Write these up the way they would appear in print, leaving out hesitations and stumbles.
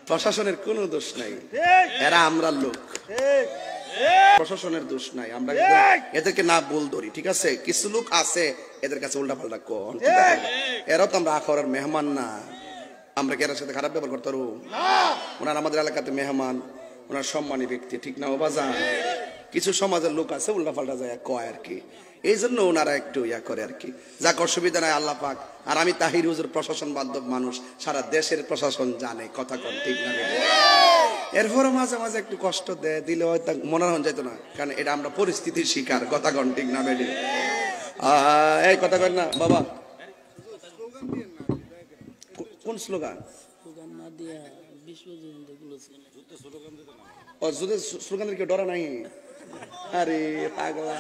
প্রশাসনের কোনো দোষ নাই, এরা আমরা লোক, প্রশাসনের দোষ নাই। আমরা এদেরকে না বল ধরি, ঠিক আছে? কিছু লোক আছে এদের কাছে উল্টা পাল্টা কোন, এরাও তো আমরা আখরার মেহমান না। আমরা কি এর সাথে খারাপ ব্যবহার করতে পারবো? ওনার আমাদের এলাকাতে মেহমান, ওনার সম্মানী ব্যক্তি, ঠিক না? ও বাজান, কিছু সমাজের লোক আছে উল্টা পাল্টা যায় কয় আর কি, এই জন্য ওনারা একটু ইয়া করে আর কি। যাক, অসুবিধা নাই, আল্লাহ পাক। আর আমি তাহির হুজুর প্রশাসন বান্ধব মানুষ, সারা দেশের প্রশাসন জানে, কথা কন, ঠিক না? এরপরও মাঝে মাঝে একটু কষ্ট দিলে হয়তো মনে হন যাইতো না, কারণ এটা আমরা পরিস্থিতির শিকার, কথা কন, ঠিক না বেডি? এই কথা কন না বাবা। কোন স্লোগান? স্লোগান কেউ ডরা নাই? আরে পাগলা,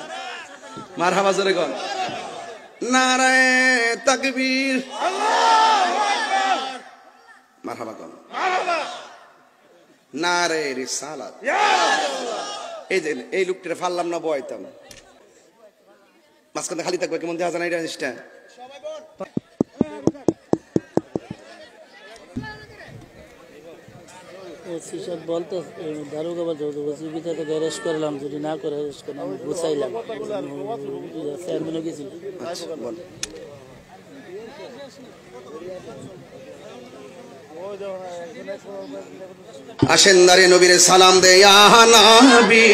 মারহাবা জোরে কর, নারায়ে তাকবীর, মারহাবা কর, নারায়ে রিসালাত। এই যে এই লোকটা ফাললাম না, বয়তাম মাঝখানে খালি থাকবে, কেমন দেখা যায় না এটা জিনিসটা? ওসি সাহেব বলতো দারোগা ওসি ভিতরে অ্যারেস্ট করলাম, যদি না করে অ্যারেস্ট করলাম গুছাইলাম, চেয়ারম্যানও গেছিল। আসেন দাঁড়িয়ে নবীরে সালাম দে, ইয়া নবী